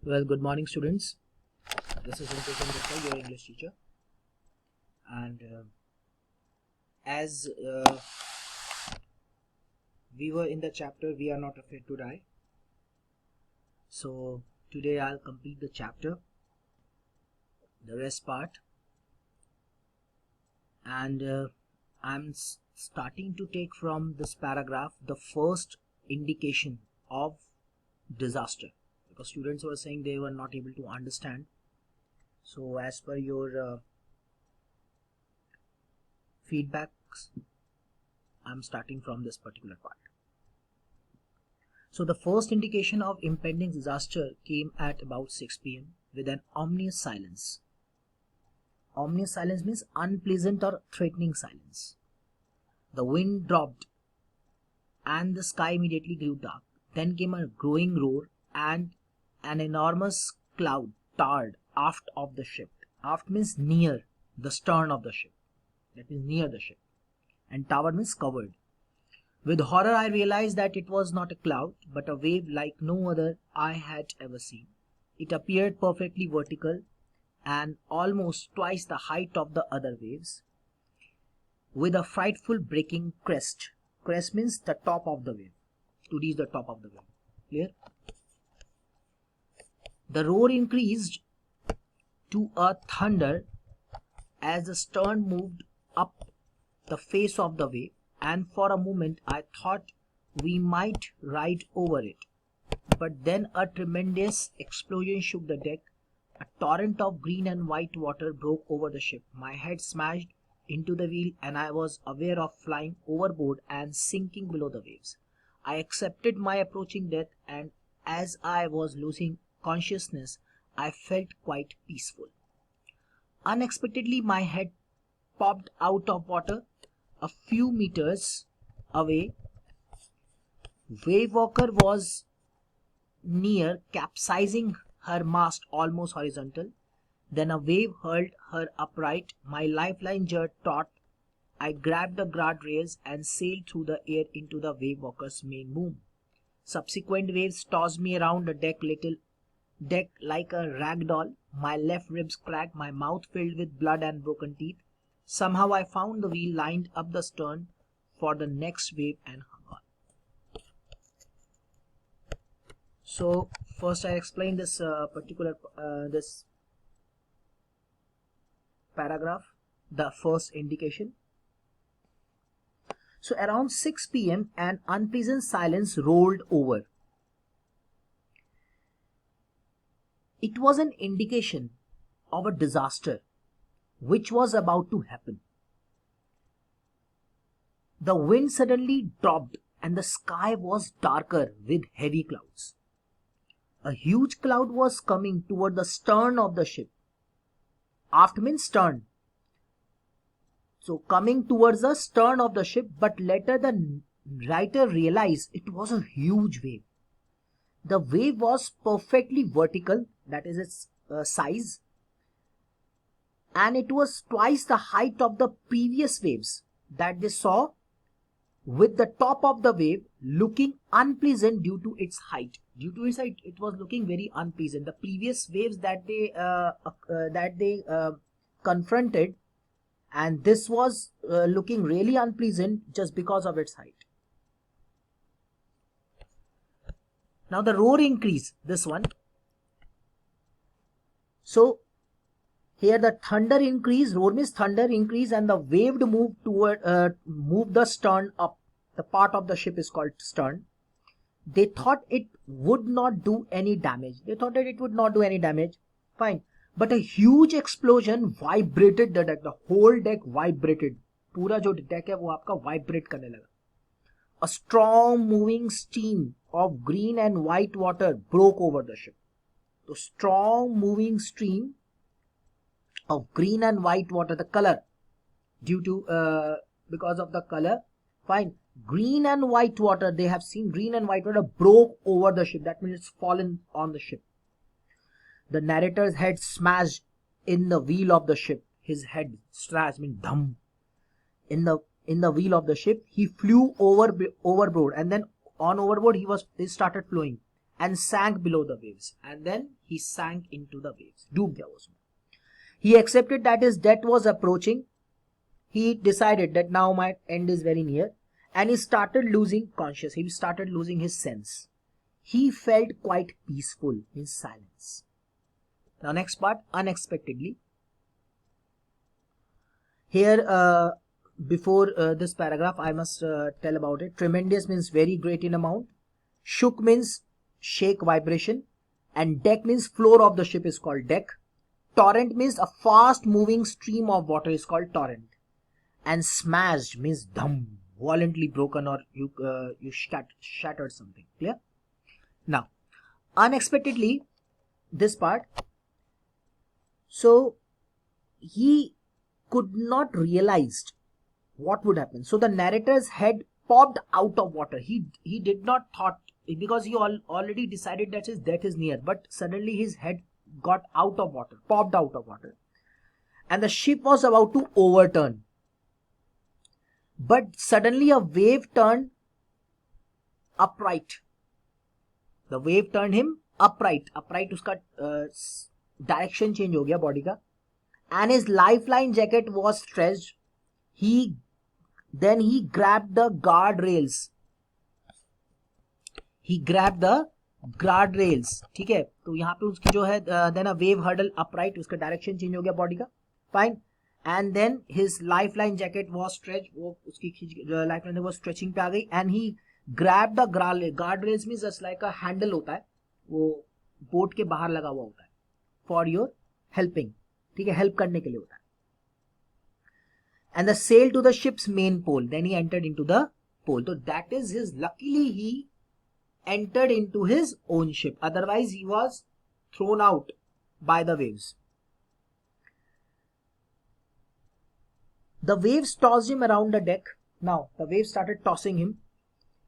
Well, good morning, students. This is Rinpoche Gupta, your English teacher. And as we were in the chapter, We Are Not Afraid to Die. So today I'll complete the chapter, the rest part. And I'm starting to take from this paragraph the first indication of disaster. Because students were saying they were not able to understand. So as per your feedbacks, I'm starting from this particular part. So the first indication of impending disaster came at about 6 p.m. with an ominous silence. Ominous silence means unpleasant or threatening silence. The wind dropped and the sky immediately grew dark. Then came a growing roar and an enormous cloud towered aft of the ship. Aft means near the stern of the ship. That means near the ship. And tower means covered. With horror I realized that it was not a cloud, but a wave like no other I had ever seen. It appeared perfectly vertical and almost twice the height of the other waves, with a frightful breaking crest. Crest means the top of the wave, to reach the top of the wave. Clear? The roar increased to a thunder as the stern moved up the face of the wave, and for a moment I thought we might ride over it. But then a tremendous explosion shook the deck. A torrent of green and white water broke over the ship. My head smashed into the wheel and I was aware of flying overboard and sinking below the waves. I accepted my approaching death, and as I was losing consciousness, I felt quite peaceful. Unexpectedly, my head popped out of water a few meters away. Wave Walker was near, capsizing her mast almost horizontal. Then a wave hurled her upright. My lifeline jerked taut. I grabbed the guardrails and sailed through the air into the Wave Walker's main boom. Subsequent waves tossed me around the deck like a rag doll. My left ribs cracked, my mouth filled with blood and broken teeth. Somehow I found the wheel lined up the stern for the next wave and hung on. So first I explain this this paragraph, the first indication. So around 6 p.m. an unpleasant silence rolled over. It was an indication of a disaster which was about to happen. The wind suddenly dropped and the sky was darker with heavy clouds. A huge cloud was coming toward the stern of the ship. Aft means stern. So coming towards the stern of the ship, but later the writer realized it was a huge wave. The wave was perfectly vertical, that is its size, and it was twice the height of the previous waves that they saw, with the top of the wave looking unpleasant due to its height. Due to its height, it was looking very unpleasant. The previous waves that they confronted, and this was looking really unpleasant just because of its height. Now the roar increased, this one. So here the thunder increased, roar means thunder increased, and the wave moved the stern up. The part of the ship is called stern. They thought it would not do any damage. Fine. But a huge explosion vibrated the deck. The whole deck vibrated. पूरा जो deck है वो आपका vibrate करने लगा. A strong moving stream of green and white water broke over the ship. The strong moving stream of green and white water, the color, because of the color, fine. Green and white water, they have seen green and white water broke over the ship. That means it's fallen on the ship. The narrator's head smashed in the wheel of the ship. His head smashed, means dham. In the wheel of the ship, he flew overboard, and then on overboard he started flowing, and sank below the waves. And then he sank into the waves. डूब गया उसमें. He accepted that his death was approaching. He decided that now my end is very near, and he started losing consciousness. He started losing his sense. He felt quite peaceful in silence. Now next part, unexpectedly. Here, before this paragraph, I must tell about it. Tremendous means very great in amount. Shook means shake, vibration. And deck means floor of the ship is called deck. Torrent means a fast moving stream of water is called torrent. And smashed means dham, violently broken, or you shattered something. Clear? Now, unexpectedly, this part. So he could not realize what would happen. So the narrator's head popped out of water. He did not thought, because he already decided that his death is near, but suddenly his head got out of water, popped out of water, and the ship was about to overturn. But suddenly a wave turned upright. The wave turned him upright. Upright उसका direction change हो गया body का. And his lifeline jacket was stretched. Then he grabbed the guardrails. ठीक है. तो यहाँ पे उसकी जो है then a wave hurdle upright, उसका direction change हो गया body का. Fine. And then his lifeline jacket was stretched. वो उसकी lifeline was stretching पे आ गई. And he grabbed the guardrails means just like a handle होता है, वो बोट के बाहर लगा हुआ होता है for your helping. ठीक है, हेल्प करने के लिए होता है. And the sail to the ship's main pole. Then he entered into the pole. So that is his. Luckily he entered into his own ship. Otherwise he was thrown out by the waves. The waves tossed him around the deck. Now the waves started tossing him.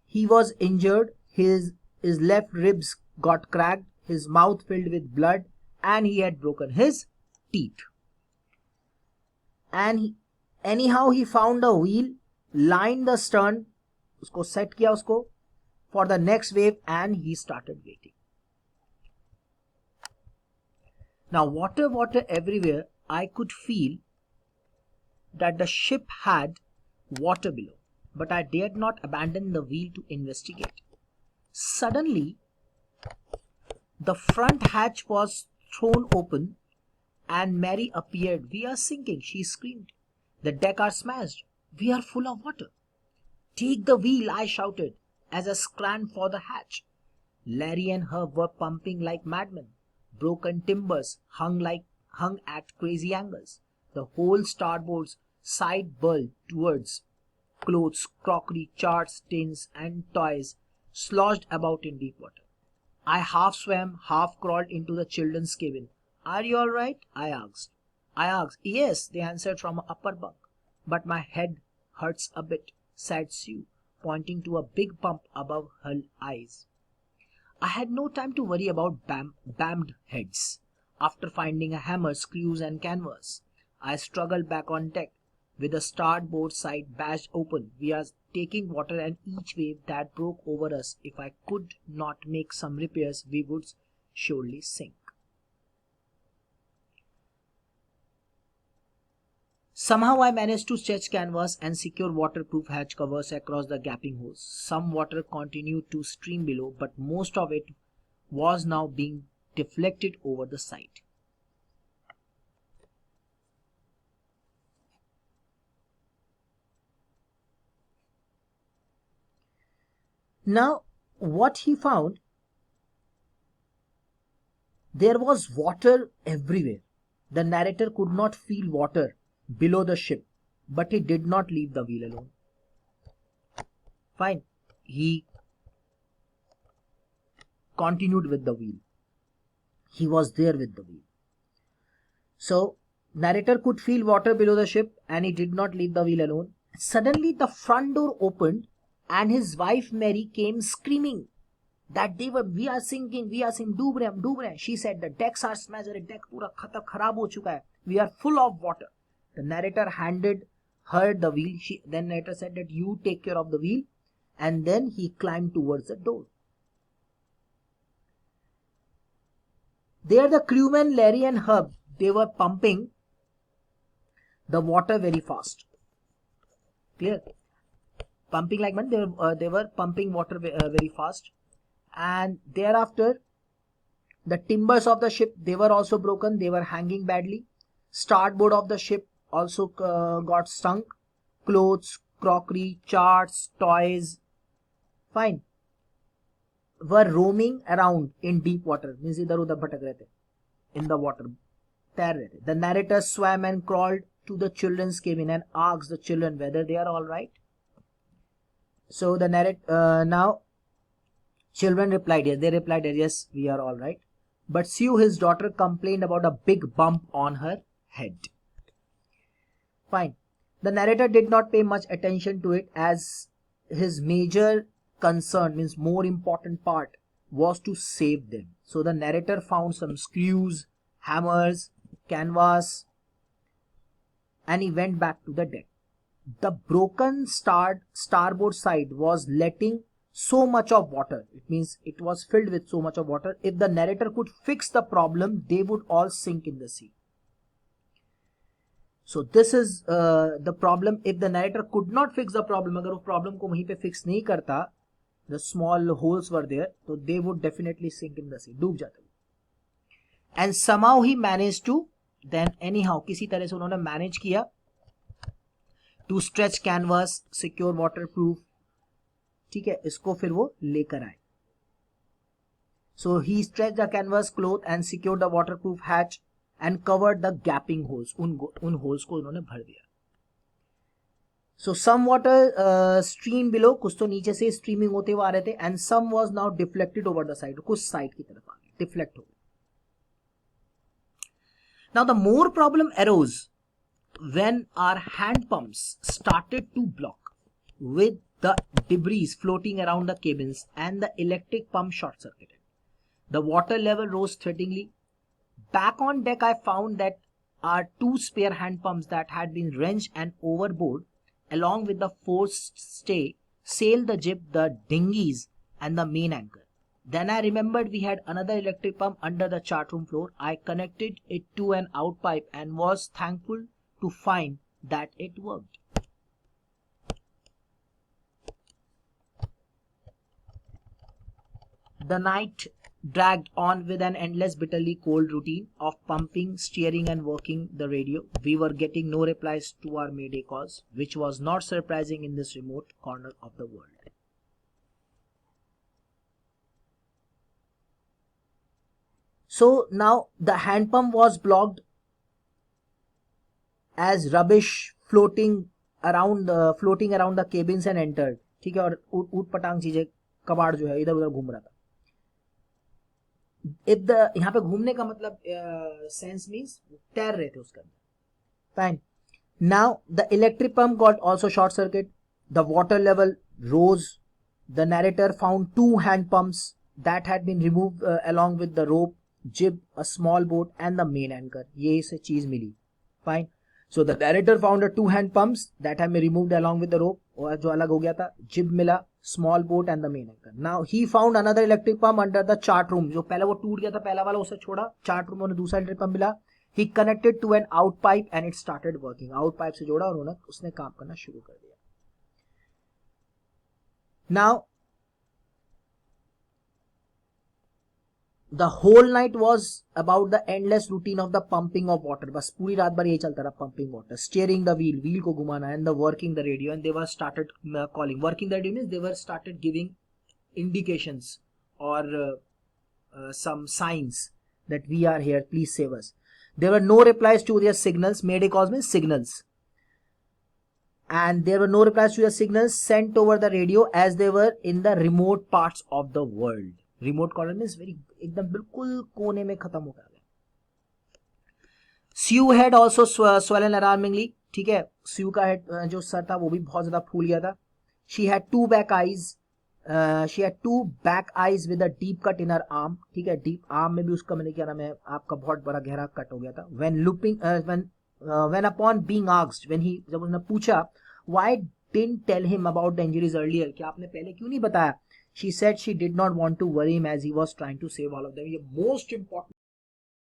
He was injured. His left ribs got cracked. His mouth filled with blood, and he had broken his teeth. And anyhow he found a wheel, lined the stern, उसको set किया उसको for the next wave, and he started waiting. Now water everywhere. I could feel that the ship had water below, but I dared not abandon the wheel to investigate. Suddenly, the front hatch was thrown open and Mary appeared. "We are sinking," she screamed. "The deck are smashed. We are full of water." "Take the wheel," I shouted as I scrambled for the hatch. Larry and Herb were pumping like madmen. Broken timbers hung at crazy angles. The whole starboard side bulged towards. Clothes, crockery, charts, tins, and toys sloshed about in deep water. I half swam, half crawled into the children's cabin. "Are you all right?" I asked. "Yes," they answered from an upper bunk. "But my head hurts a bit," said Sue, pointing to a big bump above her eyes. I had no time to worry about bammed heads. After finding a hammer, screws, and canvas, I struggled back on deck. With the starboard side bashed open, we are taking water, and each wave that broke over us, if I could not make some repairs, we would surely sink. Somehow I managed to stretch canvas and secure waterproof hatch covers across the gaping holes. Some water continued to stream below, but most of it was now being deflected over the side. Now, what he found, there was water everywhere. The narrator could not feel water below the ship, but he did not leave the wheel alone. Fine. He continued with the wheel. He was there with the wheel. So, narrator could feel water below the ship, and he did not leave the wheel alone. Suddenly, the front door opened, and his wife Mary came screaming that we are sinking, डूब रहे हैं. She said, "The decks are smashed, deck पूरा खराब हो चुका है. We are full of water." The narrator handed her the wheel. Then narrator said that you take care of the wheel, and then he climbed towards the door. There the crewmen Larry and Herb, they were pumping the water very fast. Clear? Pumping like man, they were pumping water very fast, and thereafter the timbers of the ship, they were also broken. They were hanging badly. Starboard of the ship also got sunk. Clothes, crockery, charts, toys, fine, were roaming around in deep water. Means इधर उधर भटक रहे थे in the water, तैर रहे थे. The narrator swam and crawled to the children's cabin and asked the children whether they are all right. So the now children replied yes. They replied yes, we are all right. But Sue, his daughter, complained about a big bump on her head. Fine. The narrator did not pay much attention to it, as his major concern, means more important part, was to save them. So the narrator found some screws, hammers, canvas, and he went back to the deck. The broken starboard side was letting so much of water. It means it was filled with so much of water. If the narrator could fix the problem, they would all sink in the sea. So this is the problem. If the narrator could not fix the problem, अगर वो problem को वहीं पे fix नहीं करता, the small holes were there, so they would definitely sink in the sea, डूब जाते. And somehow he managed to, then anyhow किसी तरह से उन्होंने manage किया to stretch canvas, secure waterproof. ठीक है, इसको फिर वो लेकर आए. So he stretched the canvas cloth and secured the waterproof hatch and covered the gaping holes. उन holes को उन्होंने भर दिया. So some water stream below, कुछ तो नीचे से streaming होते हुए आ रहे थे, and some was now deflected over the side. कुछ side की तरफ आ गए, deflect हो गए. Now the more problem arose when our hand pumps started to block with the debris floating around the cabins and the electric pump short circuited. The water level rose threateningly. Back on deck, I found that our 2 spare hand pumps that had been wrenched and overboard, along with the forced stay, sailed the jib, the dinghies, and the main anchor. Then I remembered we had another electric pump under the chart room floor. I connected it to an out pipe and was thankful to find that it worked. The night dragged on with an endless, bitterly cold routine of pumping, steering, and working the radio. We were getting no replies to our mayday calls, which was not surprising in this remote corner of the world. So now the hand pump was blocked as rubbish floating around the cabins and entered. ठीक है, और ऊट पटांग चीजें, कबाड़ जो है इधर उधर घूम रहा था. If the यहाँ पे घूमने का मतलब sense means तैर रहे थे उसके अंदर. Fine. Now the electric pump got also short circuit. The water level rose. The narrator found 2 hand pumps that had been removed along with the rope, jib, a small boat, and the main anchor. ये इसे चीज मिली. Fine. So the narrator found 2 hand pumps that had been removed along with the rope, और जो अलग हो गया था, jib मिला, small boat, and the main anchor. Now he found another electric pump under the chart room. जो पहला वो टूट गया था, पहला वाला उसे छोड़ा, chart room में दूसरा electric pump मिला. He connected to an out pipe and it started working. Out pipe से जोड़ा और उसने काम करना शुरू कर दिया. Now the whole night was about the endless routine of the pumping of water. बस पूरी रात भर यही चलता रहा, pumping water, steering the wheel को घुमाना, and the working the radio, and they were started calling. Working the radio means they were started giving indications or some signs that we are here, please save us. There were no replies to their signals. Mayday calls means signals. And there were no replies to their signals sent over the radio as they were in the remote parts of the world. Remote corner means very एकदम बिल्कुल कोने में खत्म हो गया. Sue had also swollen alarmingly. ठीक है, Sue का हेड जो सर था वो भी बहुत ज्यादा फूल गया था. She had 2 back eyes. She had 2 back eyes with a deep cut in her arm. ठीक है, deep arm में भी उसका मैंने क्या नाम है, आपका बहुत बड़ा गहरा कट हो गया था. When upon being asked, जब उसने पूछा, why didn't tell him about the injuries earlier, कि आपने पहले क्यों नहीं बताया? She said she did not want to worry him as he was trying to save all of them. ये most important